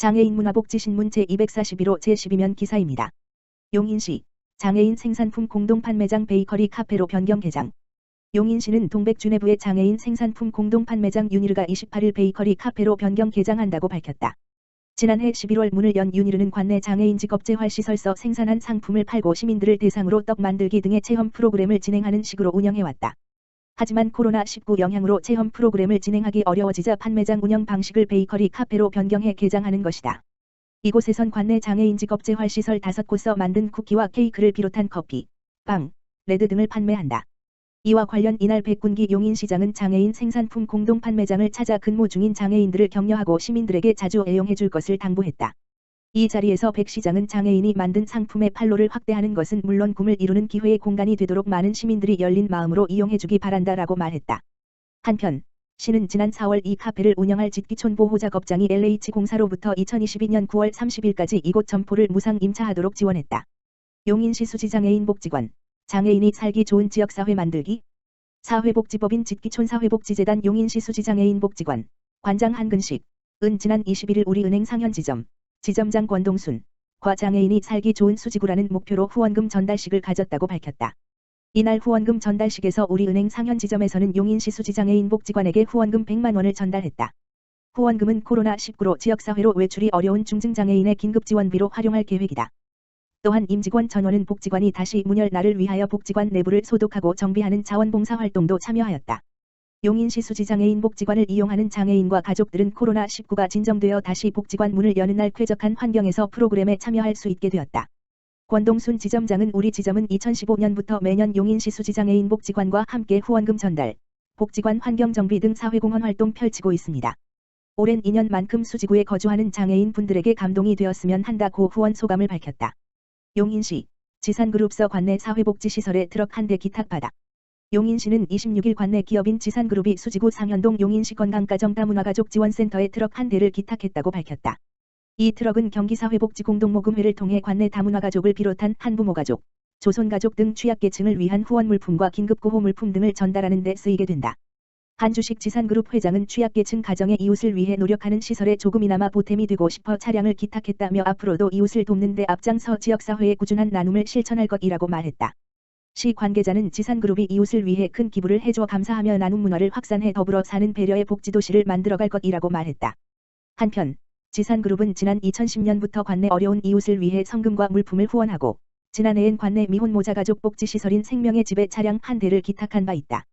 장애인 문화복지신문 제241호 제12면 기사입니다. 용인시 장애인 생산품 공동판매장 베이커리 카페로 변경 개장. 용인시는 동백주 내부의 장애인 생산품 공동판매장 유니르가 28일 베이커리 카페로 변경 개장한다고 밝혔다. 지난해 11월 문을 연 유니르는 관내 장애인 직업재활시설서 생산한 상품을 팔고 시민들을 대상으로 떡 만들기 등의 체험 프로그램을 진행하는 식으로 운영해왔다. 하지만 코로나19 영향으로 체험 프로그램을 진행하기 어려워지자 판매장 운영 방식을 베이커리 카페로 변경해 개장하는 것이다. 이곳에선 관내 장애인 직업재활시설 5곳서 만든 쿠키와 케이크를 비롯한 커피, 빵, 레드 등을 판매한다. 이와 관련 이날 백군기 용인시장은 장애인 생산품 공동판매장을 찾아 근무 중인 장애인들을 격려하고 시민들에게 자주 애용해줄 것을 당부했다. 이 자리에서 백 시장은 장애인이 만든 상품의 판로를 확대하는 것은 물론 꿈을 이루는 기회의 공간이 되도록 많은 시민들이 열린 마음으로 이용해주기 바란다라고 말했다. 한편 시는 지난 4월 이 카페를 운영할 짓기촌 보호작업장이 LH공사로부터 2022년 9월 30일까지 이곳 점포를 무상 임차하도록 지원했다. 용인시 수지장애인 복지관, 장애인이 살기 좋은 지역사회 만들기, 사회복지법인 짓기촌 사회복지재단 용인시 수지장애인 복지관, 관장 한근식, 은 지난 21일 우리은행 상현지점, 지점장 권동순, 과 장애인이 살기 좋은 수지구라는 목표로 후원금 전달식을 가졌다고 밝혔다. 이날 후원금 전달식에서 우리은행 상현지점에서는 용인시 수지장애인 복지관에게 후원금 100만 원을 전달했다. 후원금은 코로나19로 지역사회로 외출이 어려운 중증장애인의 긴급지원비로 활용할 계획이다. 또한 임직원 전원은 복지관이 다시 문열 날을 위하여 복지관 내부를 소독하고 정비하는 자원봉사 활동도 참여하였다. 용인시 수지장애인 복지관을 이용하는 장애인과 가족들은 코로나19가 진정되어 다시 복지관 문을 여는 날 쾌적한 환경에서 프로그램에 참여할 수 있게 되었다. 권동순 지점장은 우리 지점은 2015년부터 매년 용인시 수지장애인 복지관과 함께 후원금 전달, 복지관 환경정비 등 사회공헌 활동 펼치고 있습니다. 오랜 인연만큼 수지구에 거주하는 장애인 분들에게 감동이 되었으면 한다고 후원 소감을 밝혔다. 용인시 지산그룹서 관내 사회복지시설에 트럭 한 대 기탁받아. 용인시는 26일 관내 기업인 지산그룹이 수지구 상현동 용인시 건강가정 다문화가족 지원센터에 트럭 한 대를 기탁했다고 밝혔다. 이 트럭은 경기사회복지공동모금회를 통해 관내 다문화가족을 비롯한 한부모가족, 조손가족 등 취약계층을 위한 후원물품과 긴급구호물품 등을 전달하는 데 쓰이게 된다. 한주식 지산그룹 회장은 취약계층 가정의 이웃을 위해 노력하는 시설에 조금이나마 보탬이 되고 싶어 차량을 기탁했다며 앞으로도 이웃을 돕는 데 앞장서 지역사회의 꾸준한 나눔을 실천할 것이라고 말했다. 시 관계자는 지산그룹이 이웃을 위해 큰 기부를 해줘 감사하며 나눔 문화를 확산해 더불어 사는 배려의 복지도시를 만들어갈 것이라고 말했다. 한편 지산그룹은 지난 2010년부터 관내 어려운 이웃을 위해 성금과 물품을 후원하고 지난해엔 관내 미혼모자가족 복지시설인 생명의 집에 차량 한 대를 기탁한 바 있다.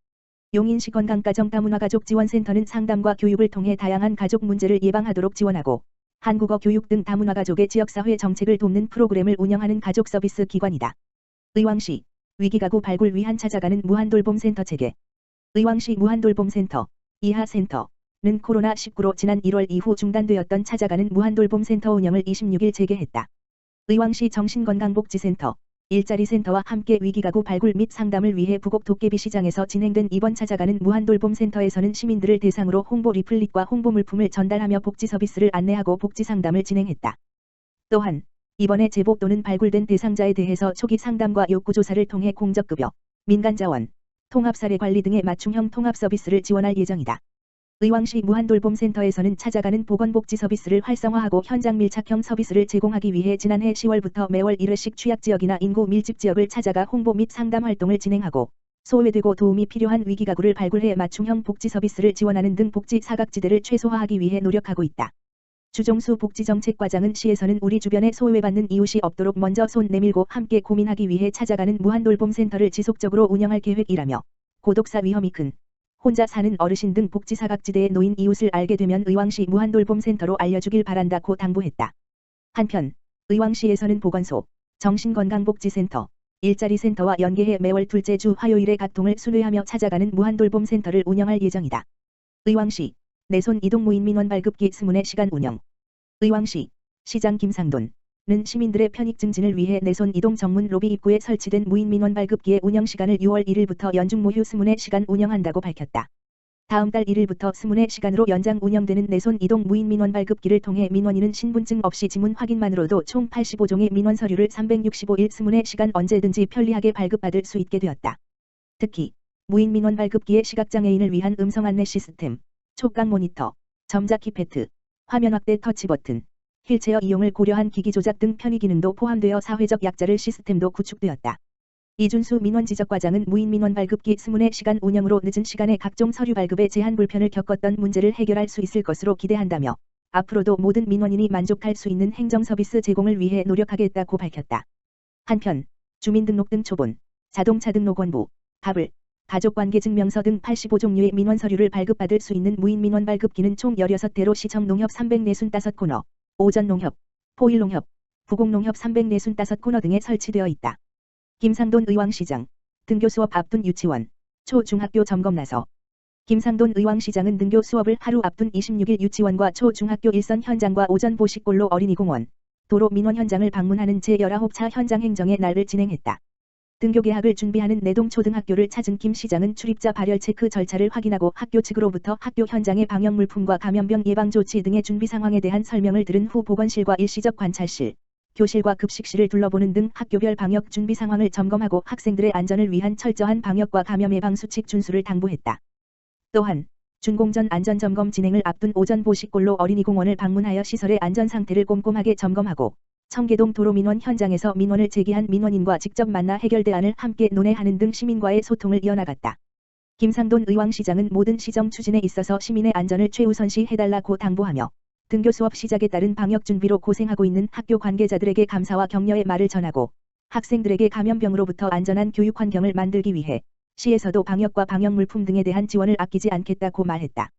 용인시 건강가정 다문화가족 지원센터는 상담과 교육을 통해 다양한 가족 문제를 예방하도록 지원하고 한국어 교육 등 다문화가족의 지역사회 정책을 돕는 프로그램을 운영하는 가족 서비스 기관이다. 의왕시 위기가구 발굴 위한 찾아가는 무한돌봄센터 체계. 의왕시 무한돌봄센터, 이하센터는 코로나19로 지난 1월 이후 중단되었던 찾아가는 무한돌봄센터 운영을 26일 재개했다. 의왕시 정신건강복지센터, 일자리센터와 함께 위기가구 발굴 및 상담을 위해 부곡 도깨비 시장에서 진행된 이번 찾아가는 무한돌봄센터에서는 시민들을 대상으로 홍보 리플릿과 홍보 물품을 전달하며 복지 서비스를 안내하고 복지 상담을 진행했다. 또한 이번에 제보 또는 발굴된 대상자에 대해서 초기 상담과 욕구조사를 통해 공적급여, 민간자원, 통합사례관리 등의 맞춤형 통합 서비스를 지원할 예정이다. 의왕시 무한돌봄센터에서는 찾아가는 보건복지 서비스를 활성화하고 현장 밀착형 서비스를 제공하기 위해 지난해 10월부터 매월 1회씩 취약지역이나 인구 밀집지역을 찾아가 홍보 및 상담 활동을 진행하고 소외되고 도움이 필요한 위기가구를 발굴해 맞춤형 복지 서비스를 지원하는 등 복지 사각지대를 최소화하기 위해 노력하고 있다. 주종수 복지정책과장은 시에서는 우리 주변에 소외받는 이웃이 없도록 먼저 손 내밀고 함께 고민하기 위해 찾아가는 무한돌봄센터를 지속적으로 운영할 계획이라며 고독사 위험이 큰 혼자 사는 어르신 등 복지 사각지대에 놓인 이웃을 알게 되면 의왕시 무한돌봄센터로 알려주길 바란다고 당부했다. 한편 의왕시에서는 보건소, 정신건강복지센터, 일자리센터와 연계해 매월 둘째 주 화요일에 각통을 순회하며 찾아가는 무한돌봄센터를 운영할 예정이다. 의왕시 내손 이동 무인민원 발급기 스문의 시간 운영. 의왕시 시장 김상돈은 시민들의 편익 증진을 위해 내손 이동 정문 로비 입구에 설치된 무인민원 발급기의 운영 시간을 6월 1일부터 연중 무휴 스문의 시간 운영한다고 밝혔다. 다음 달 1일부터 스문의 시간으로 연장 운영되는 내손 이동 무인민원 발급기를 통해 민원인은 신분증 없이 지문 확인만으로도 총 85종의 민원 서류를 365일 스문의 시간 언제든지 편리하게 발급받을 수 있게 되었다. 특히 무인민원 발급기의 시각장애인을 위한 음성 안내 시스템, 촉각 모니터, 점자 키패드, 화면 확대 터치 버튼, 휠체어 이용을 고려한 기기 조작 등 편의 기능도 포함되어 사회적 약자를 시스템도 구축되었다. 이준수 민원지적과장은 무인 민원 발급기 스문의 시간 운영으로 늦은 시간에 각종 서류 발급에 제한 불편을 겪었던 문제를 해결할 수 있을 것으로 기대한다며 앞으로도 모든 민원인이 만족할 수 있는 행정 서비스 제공을 위해 노력하겠다고 밝혔다. 한편 주민등록등 초본, 자동차 등록원부, 가불, 가족관계증명서 등 85종류의 민원 서류를 발급받을 수 있는 무인 민원 발급기는 총 16대로 시청 농협 345코너, 오전 농협, 포일 농협, 부곡 농협 345코너 등에 설치되어 있다. 김상돈 의왕시장, 등교 수업 앞둔 유치원, 초, 중학교 점검 나서. 김상돈 의왕시장은 등교 수업을 하루 앞둔 26일 유치원과 초, 중학교 일선 현장과 오전 보식골로 어린이공원, 도로 민원 현장을 방문하는 제19차 현장 행정의 날을 진행했다. 등교 개학을 준비하는 내동 초등학교를 찾은 김 시장은 출입자 발열 체크 절차를 확인하고 학교 측으로부터 학교 현장의 방역 물품과 감염병 예방 조치 등의 준비 상황에 대한 설명을 들은 후 보건실과 일시적 관찰실, 교실과 급식실을 둘러보는 등 학교별 방역 준비 상황을 점검하고 학생들의 안전을 위한 철저한 방역과 감염 예방 수칙 준수를 당부했다. 또한 준공전 안전점검 진행을 앞둔 오전 보식골로 어린이공원을 방문하여 시설의 안전 상태를 꼼꼼하게 점검하고 청계동 도로민원 현장에서 민원을 제기한 민원인과 직접 만나 해결 대안을 함께 논의하는 등 시민과의 소통을 이어나갔다. 김상돈 의왕시장은 모든 시정 추진에 있어서 시민의 안전을 최우선시 해달라고 당부하며 등교 수업 시작에 따른 방역 준비로 고생하고 있는 학교 관계자들에게 감사와 격려의 말을 전하고 학생들에게 감염병으로부터 안전한 교육 환경을 만들기 위해 시에서도 방역과 방역 물품 등에 대한 지원을 아끼지 않겠다고 말했다.